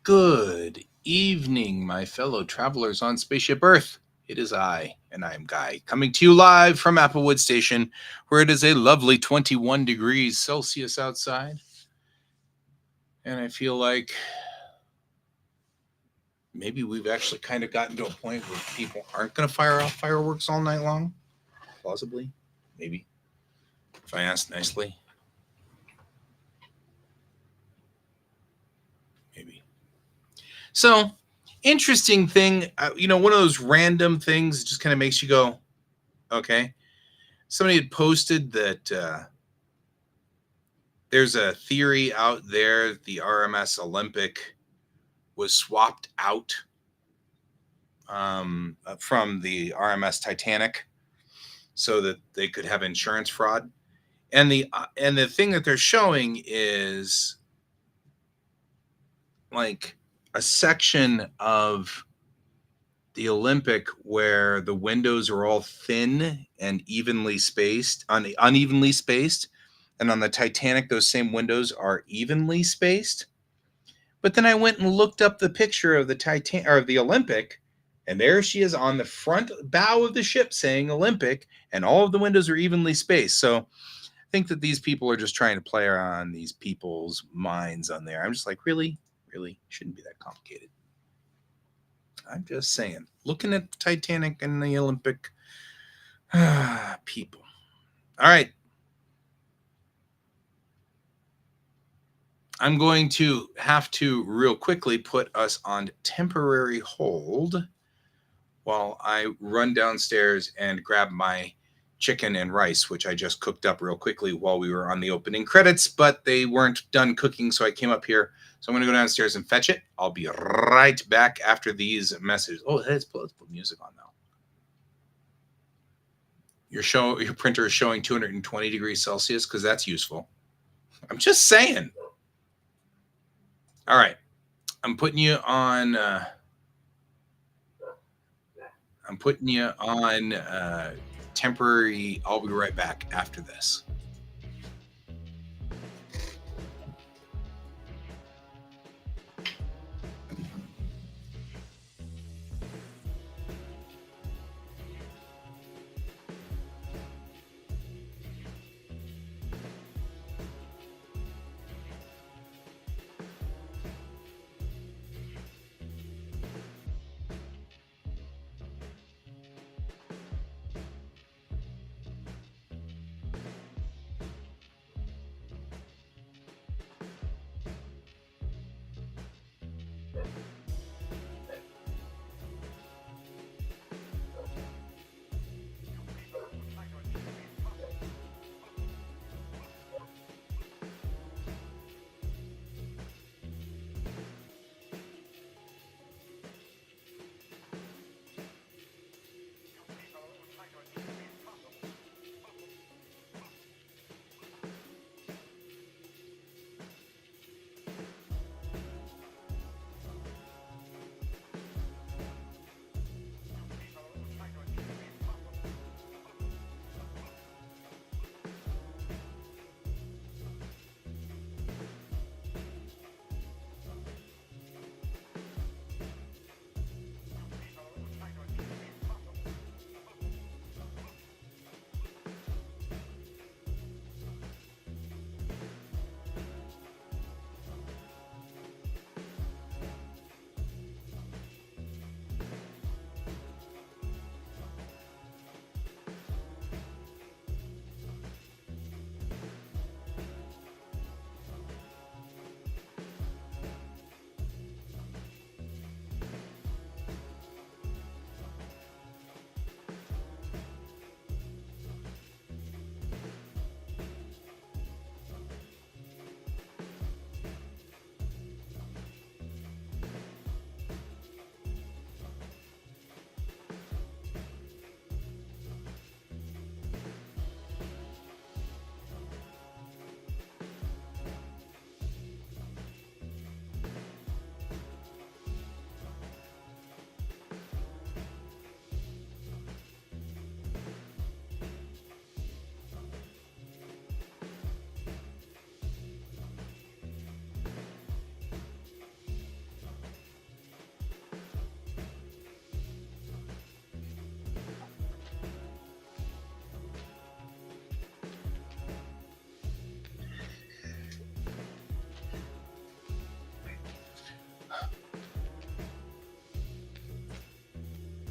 Good evening, my fellow travelers on Spaceship Earth. It is I, and I am Guy, coming to you live from Applewood Station, where it is a lovely 21 degrees Celsius outside. And I feel like maybe we've actually kind of gotten to a point where people aren't going to fire off fireworks all night long. Plausibly, maybe, if I ask nicely. Maybe. So, interesting thing, one of those random things that just kind of makes you go, okay. Somebody had posted that there's a theory out there the RMS Olympic was swapped out from the RMS Titanic so that they could have insurance fraud. And the thing that they're showing is like a section of the Olympic where the windows are all thin and unevenly spaced, and on the Titanic those same windows are evenly spaced. But then I went and looked up the picture of the Olympic, and there she is on the front bow of the ship saying Olympic, and all of the windows are evenly spaced. So I think that these people are just trying to play on these people's minds on there. I'm just like, really shouldn't be that complicated. I'm just saying, looking at the Titanic and the Olympic, people. All right. I'm going to have to real quickly put us on temporary hold while I run downstairs and grab my chicken and rice, which I just cooked up real quickly while we were on the opening credits, but they weren't done cooking, so I came up here. So I'm going to go downstairs and fetch it. I'll be right back after these messages. Oh, let's put music on now. Your printer is showing 220 degrees Celsius because that's useful. I'm just saying. All right. I'm putting you on temporary. I'll be right back after this.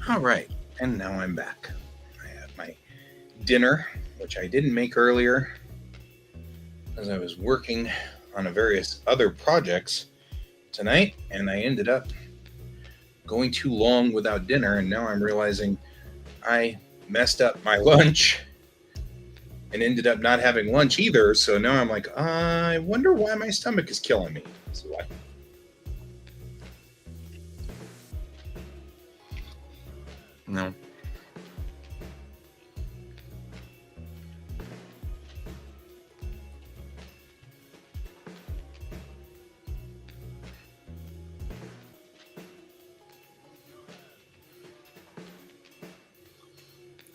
All right, and now I'm back. I have my dinner, which I didn't make earlier as I was working on a various other projects tonight, and I ended up going too long without dinner, and now I'm realizing I messed up my lunch and ended up not having lunch either. So now I'm like, I wonder why my stomach is killing me. So what? No.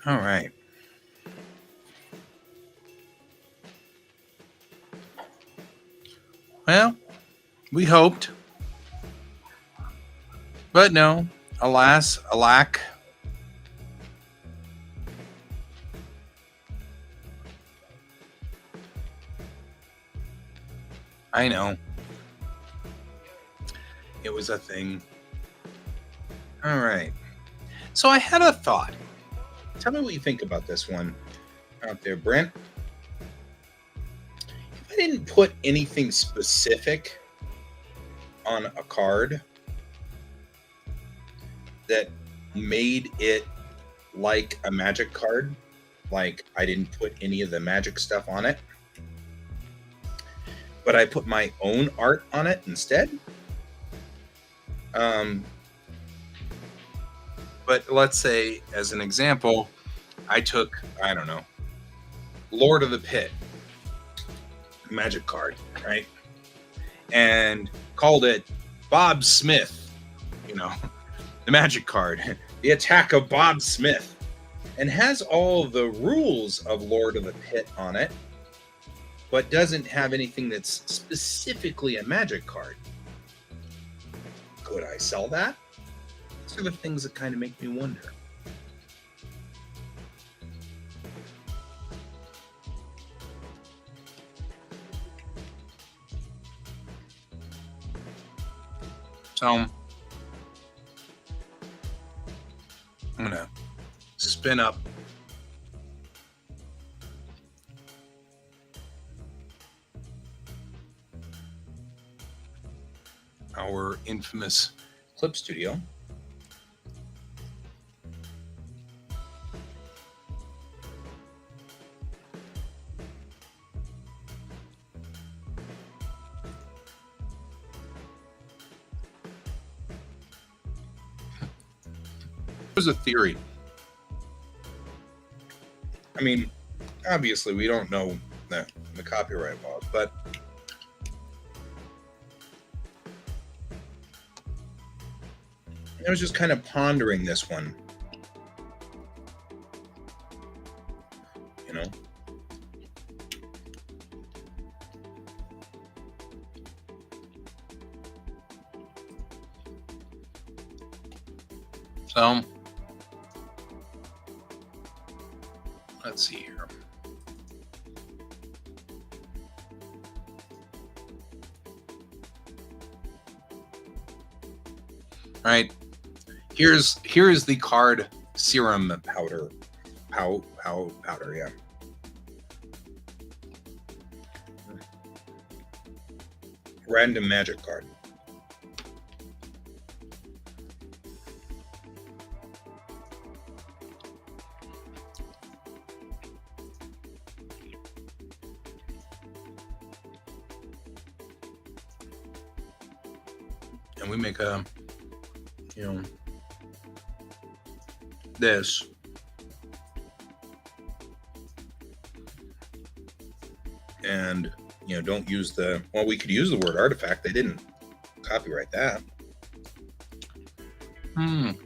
All right. Well, we hoped, but no. Alas, alack. I know. It was a thing. All right. So I had a thought. Tell me what you think about this one out there, Brent. If I didn't put anything specific on a card that made it like a magic card, like I didn't put any of the magic stuff on it, but I put my own art on it instead. But let's say, as an example, I took, I don't know, Lord of the Pit magic card, right? And called it Bob Smith, you know, the magic card, the attack of Bob Smith, and has all the rules of Lord of the Pit on it, but doesn't have anything that's specifically a magic card. Could I sell that? These are the things that kind of make me wonder. So I'm gonna spin up our infamous clip studio. There's a theory. I mean, obviously we don't know the copyright laws, but I was just kind of pondering this one. You know? So let's see here. All right. Here's the card serum powder. Powder, yeah. Random magic card. And we make a, you know, this. And, you know, don't use the, well, we could use the word artifact. They didn't copyright that. And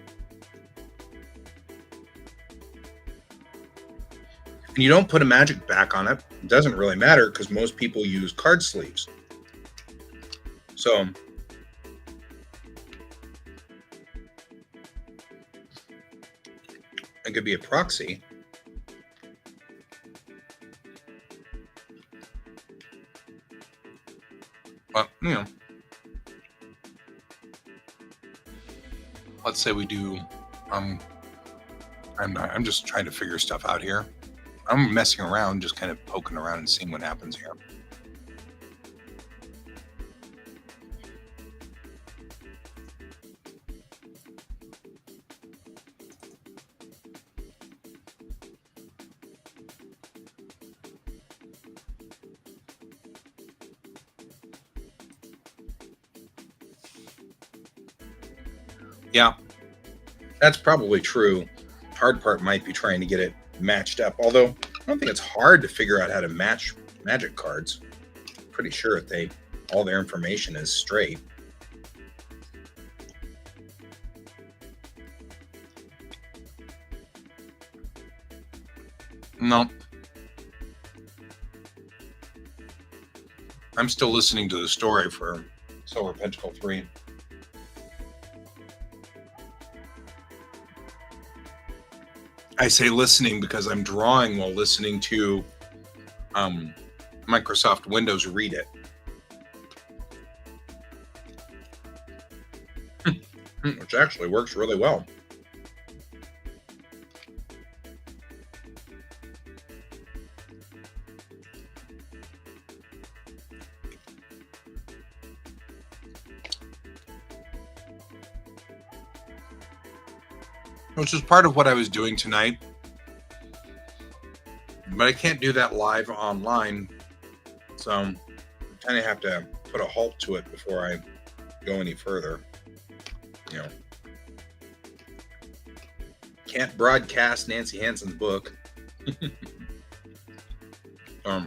you don't put a magic back on it. It doesn't really matter because most people use card sleeves. So it could be a proxy. But, you know, let's say we do I'm just trying to figure stuff out here. I'm messing around, just kind of poking around and seeing what happens here. Yeah, that's probably true. Hard part might be trying to get it matched up. Although I don't think it's hard to figure out how to match magic cards. Pretty sure that all their information is straight. No. I'm still listening to the story for Silver Pentacle 3. I say listening because I'm drawing while listening to Microsoft Windows read it. Which actually works really well. Which is part of what I was doing tonight. But I can't do that live online. So I kind of have to put a halt to it before I go any further. You know, can't broadcast Nancy Hansen's book. I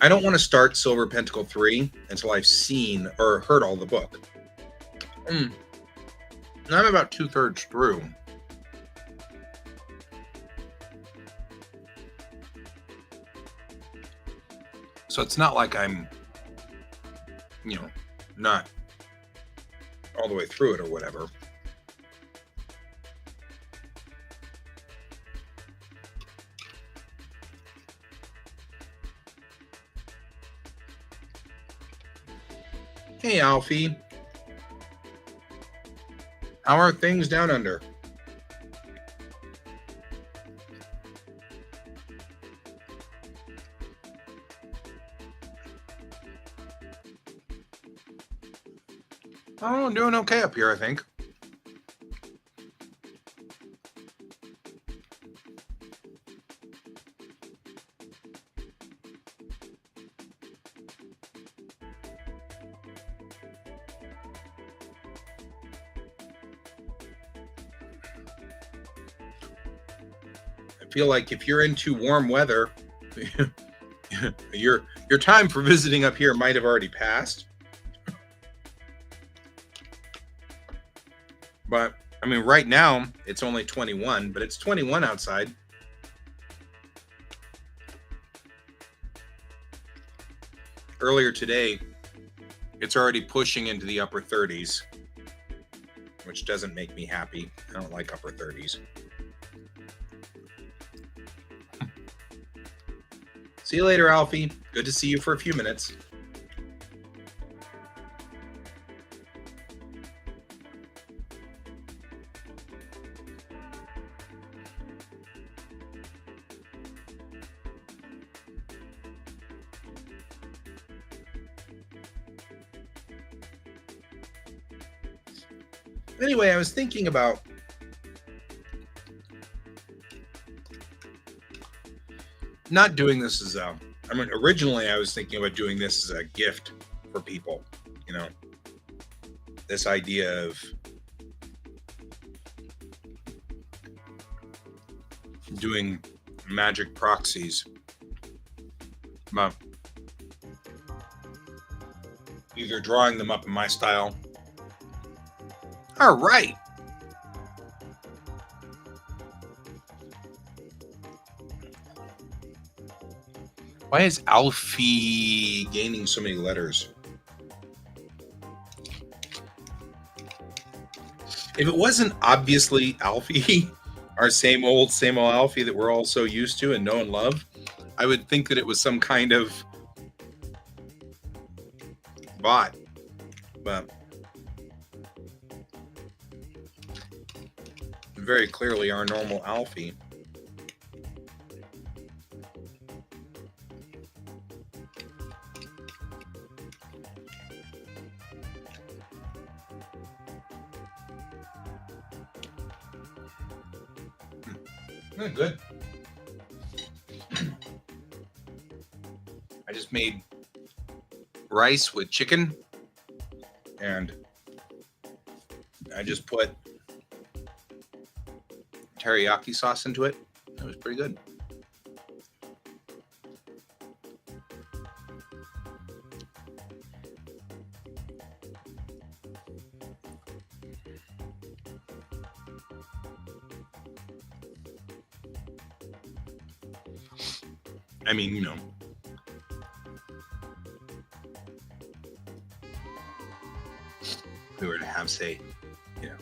don't want to start Silver Pentacle 3 until I've seen or heard all the book. I'm about 2/3 through. So it's not like I'm, not all the way through it or whatever. Hey, Alfie. How are things down under? Oh, I'm doing okay up here, I think. I feel like if you're into warm weather, your time for visiting up here might have already passed. But I mean, right now it's only 21, but it's 21 outside. Earlier today, it's already pushing into the upper 30s, which doesn't make me happy. I don't like upper 30s. See you later, Alfie. Good to see you for a few minutes. Anyway, I was thinking about not doing this as originally I was thinking about doing this as a gift for people, this idea of doing magic proxies, but either drawing them up in my style. All right. Why is Alfie gaining so many letters? If it wasn't obviously Alfie, our same old Alfie that we're all so used to and know and love, I would think that it was some kind of bot. But Very clearly our normal Alfie. Good. I just made rice with chicken, and I just put teriyaki sauce into it. It was pretty good. I mean, you know, if we were to have, say, you know,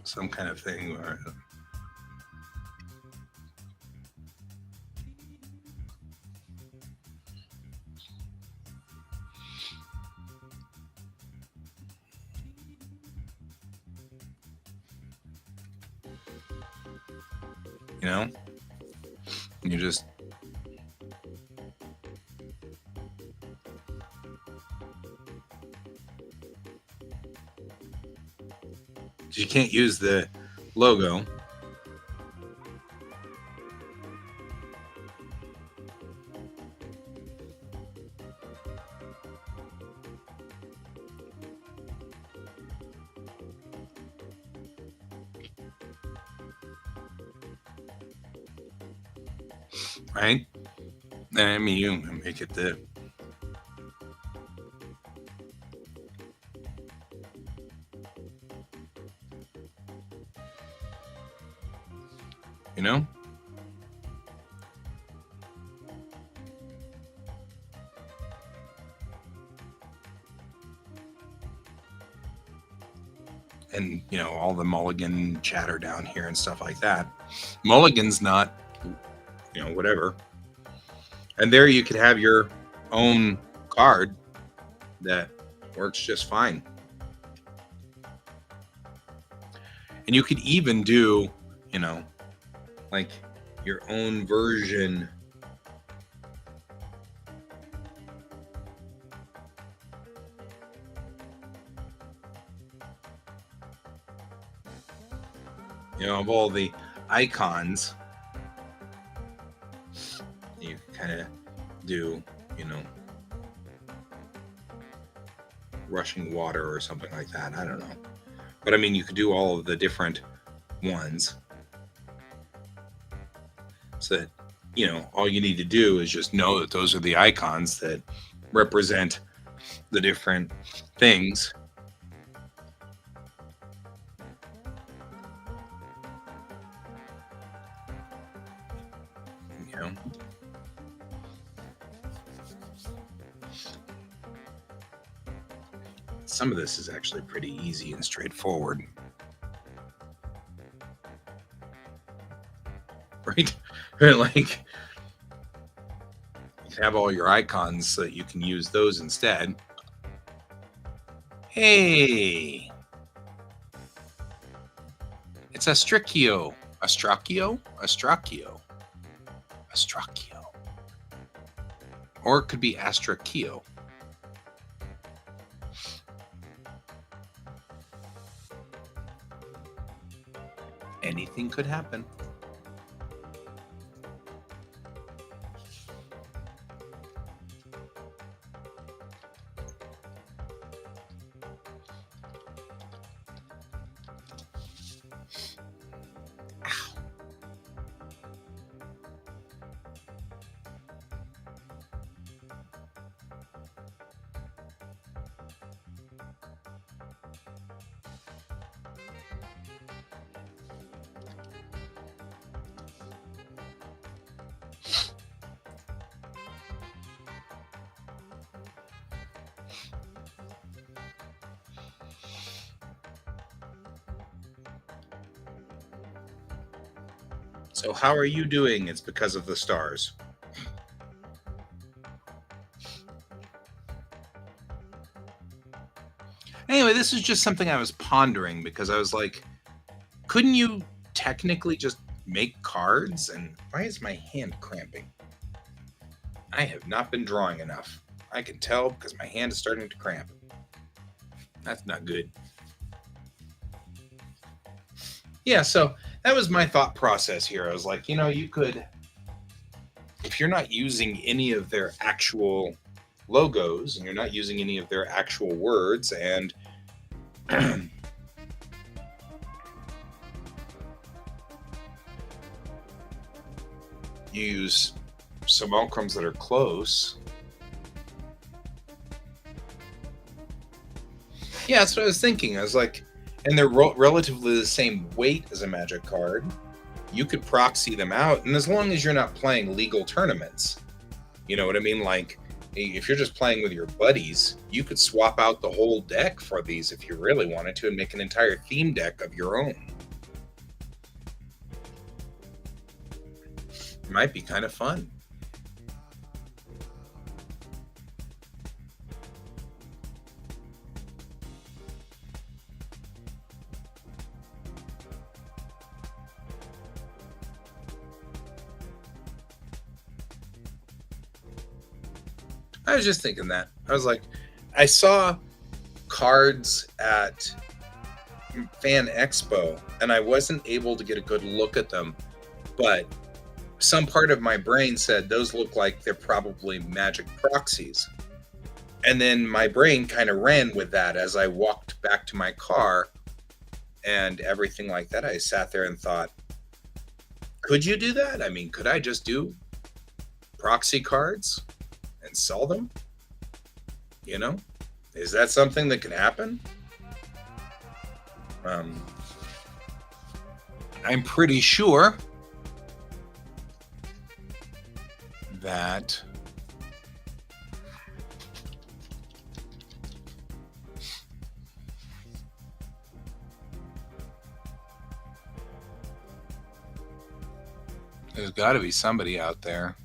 some kind of thing where, you know, you just you can't use the logo. Right? I mean, you make it the, you know, and you know all the mulligan chatter down here and stuff like that. Mulligan's not, you know, whatever. And there you could have your own card that works just fine. And you could even do, you know, like your own version. You know, of all the icons, you kind of do, you know, rushing water or something like that. I don't know. But I mean, you could do all of the different ones so that, you know, all you need to do is just know that those are the icons that represent the different things. You know, some of this is actually pretty easy and straightforward. Right? Like, you have all your icons so that you can use those instead. Hey, it's Astracchio. Astracchio? Astracchio. Astracchio. Or it could be Astracchio. Anything could happen. So how are you doing? It's because of the stars. Anyway, this is just something I was pondering because I was like, couldn't you technically just make cards? And why is my hand cramping? I have not been drawing enough. I can tell because my hand is starting to cramp. That's not good. Yeah, so that was my thought process here. I was like, you could, if you're not using any of their actual logos and you're not using any of their actual words and use simulacrums that are close. Yeah, that's what I was thinking. I was like, and they're relatively the same weight as a magic card. You could proxy them out, and as long as you're not playing legal tournaments, you know what I mean? Like, if you're just playing with your buddies, you could swap out the whole deck for these if you really wanted to and make an entire theme deck of your own. It might be kind of fun. I was just thinking that. I was like, I saw cards at Fan Expo, and I wasn't able to get a good look at them, but some part of my brain said those look like they're probably magic proxies. And then my brain kind of ran with that as I walked back to my car and everything like that. I sat there and thought, could you do that? I mean, could I just do proxy cards and sell them? Is that something that can happen? I'm pretty sure that there's got to be somebody out there.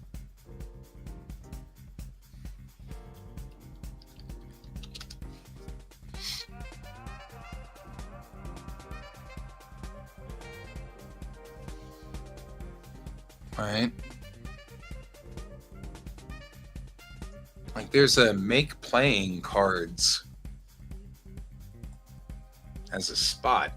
Right? Like there's a make playing cards as a spot.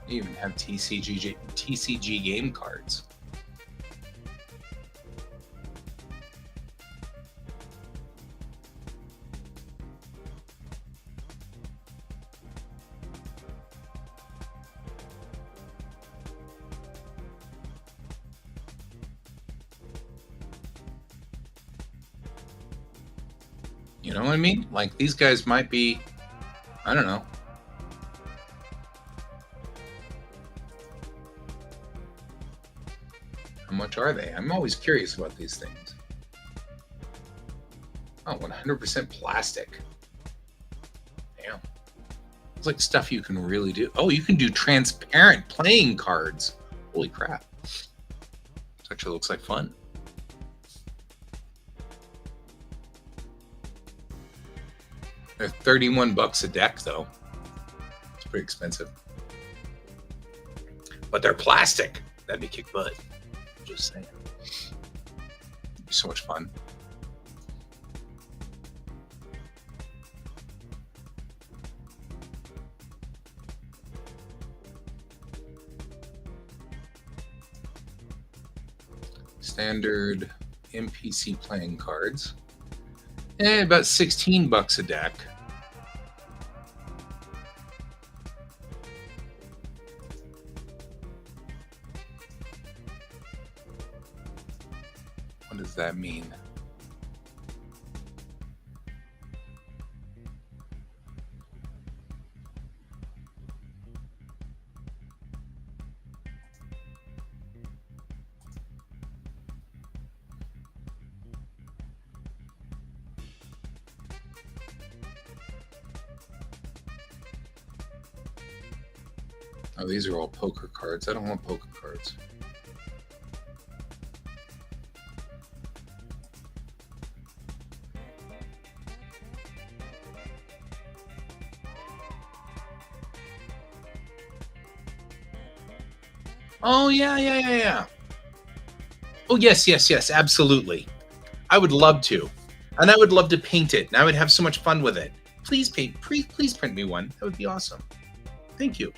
You even have TCG game cards. You know what I mean? Like these guys might be, I don't know. How much are they? I'm always curious about these things. Oh, 100% plastic. Damn. It's like stuff you can really do. Oh, you can do transparent playing cards. Holy crap. This actually looks like fun. They're $31 a deck, though. It's pretty expensive. But they're plastic. That'd be kick butt. Just saying. It'd be so much fun. Standard NPC playing cards. And about $16 a deck. What does that mean? Oh, these are all poker cards. I don't want poker cards. Oh, yeah. Oh, yes, absolutely. I would love to. And I would love to paint it, and I would have so much fun with it. Please print me one. That would be awesome. Thank you.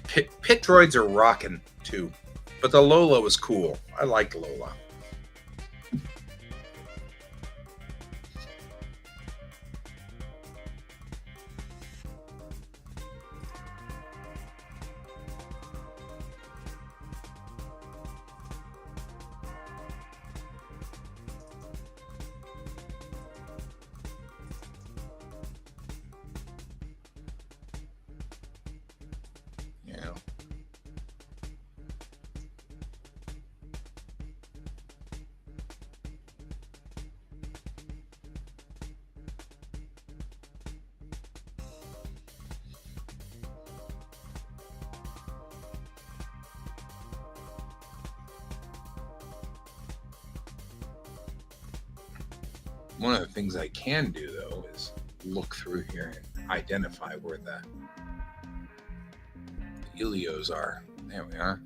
Pit droids are rocking too, but the Lola was cool. I liked Lola. Yeah. One of the things I can do though is look through here and identify where the Ilios are. There we are.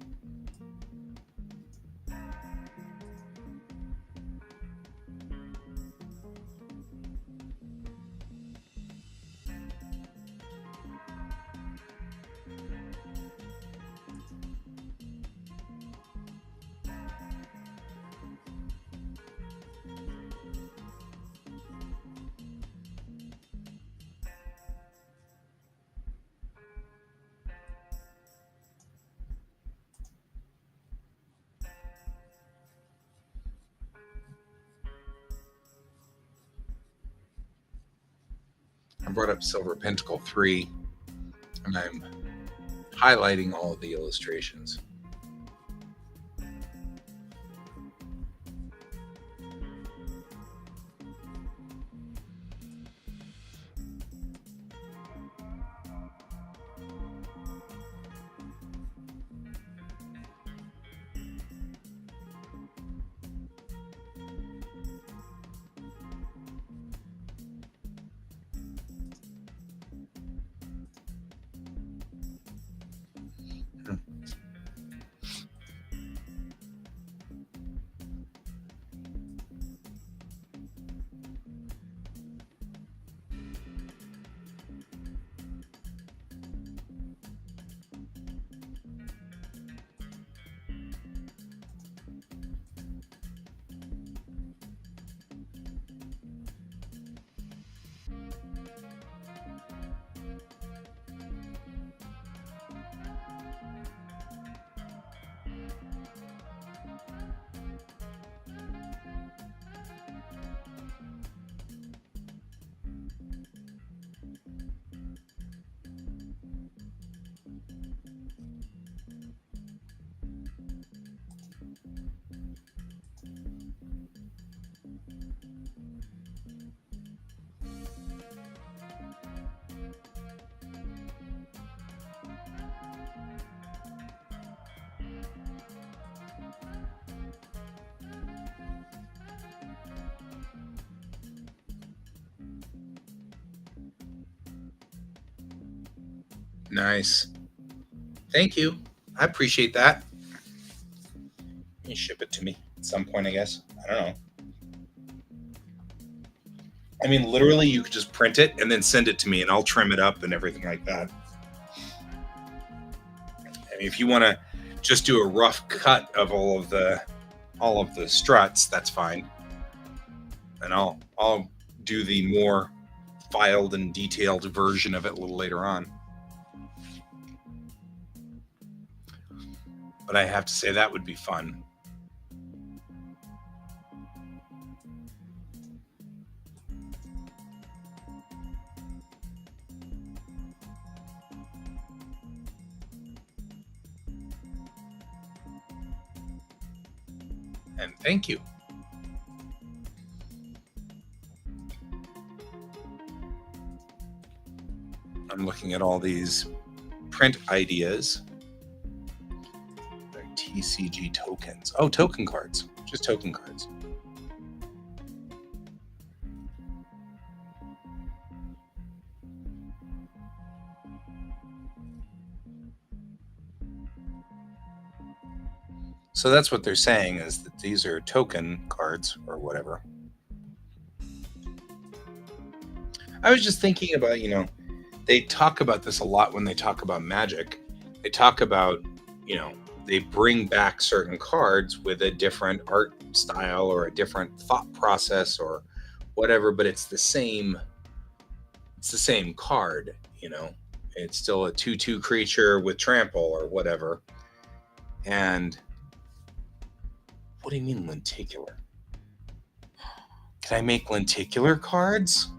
I brought up Silver Pentacle 3, and I'm highlighting all of the illustrations. Nice. Thank you. I appreciate that. You ship it to me at some point, I guess. I don't know. I mean, literally, you could just print it and then send it to me, and I'll trim it up and everything like that. I mean, if you want to just do a rough cut of all of the struts, that's fine. And I'll do the more filed and detailed version of it a little later on. But I have to say that would be fun. And thank you. I'm looking at all these print ideas. They're TCG tokens. Oh, token cards. Just token cards. So that's what they're saying, is that these are token cards or whatever. I was just thinking about, they talk about this a lot when they talk about Magic. They talk about, they bring back certain cards with a different art style or a different thought process or whatever, but it's the same card. It's still a 2/2 creature with trample or whatever. And what do you mean lenticular? Can I make lenticular cards?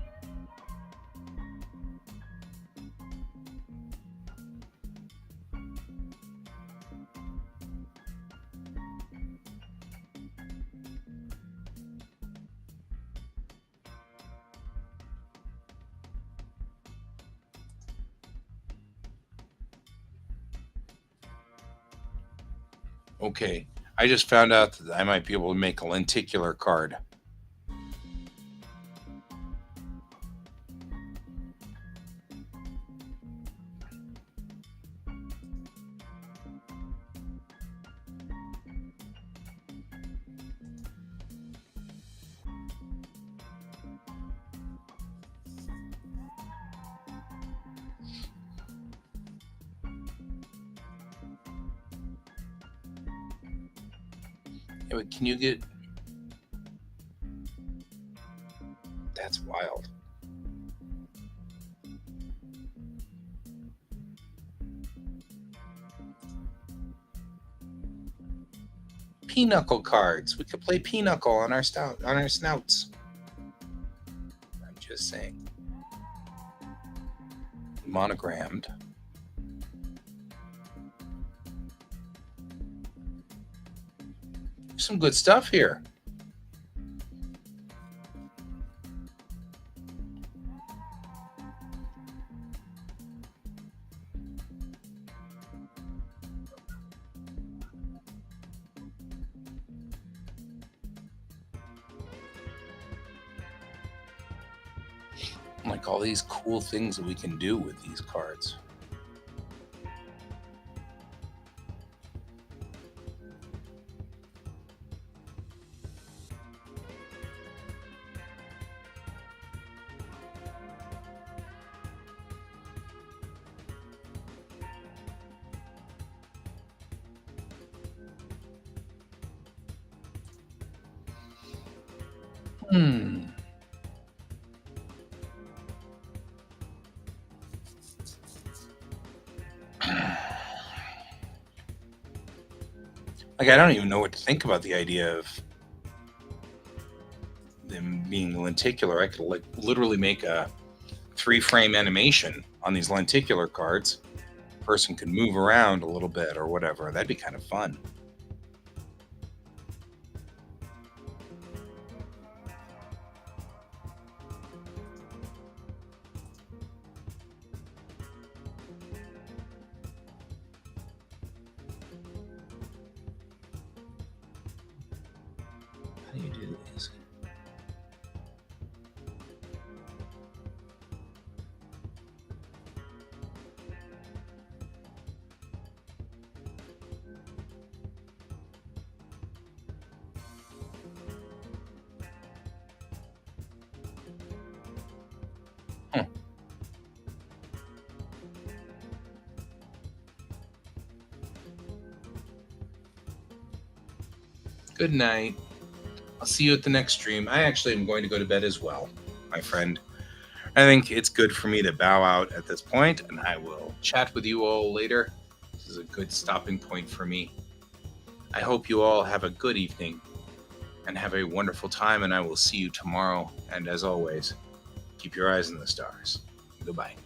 Okay, I just found out that I might be able to make a lenticular card. Yeah, but can you get... That's wild. Pinochle cards. We could play Pinochle on our snouts. I'm just saying. Monogrammed. Some good stuff here. Like all these cool things that we can do with these cards. Like, I don't even know what to think about the idea of them being lenticular. I could like literally make a 3-frame animation on these lenticular cards. Person could move around a little bit or whatever. That'd be kind of fun. How do you do this? Good night. I'll see you at the next stream. I actually am going to go to bed as well, my friend. I think it's good for me to bow out at this point, and I will chat with you all later. This is a good stopping point for me. I hope you all have a good evening and have a wonderful time, and I will see you tomorrow. And as always, keep your eyes on the stars. Goodbye.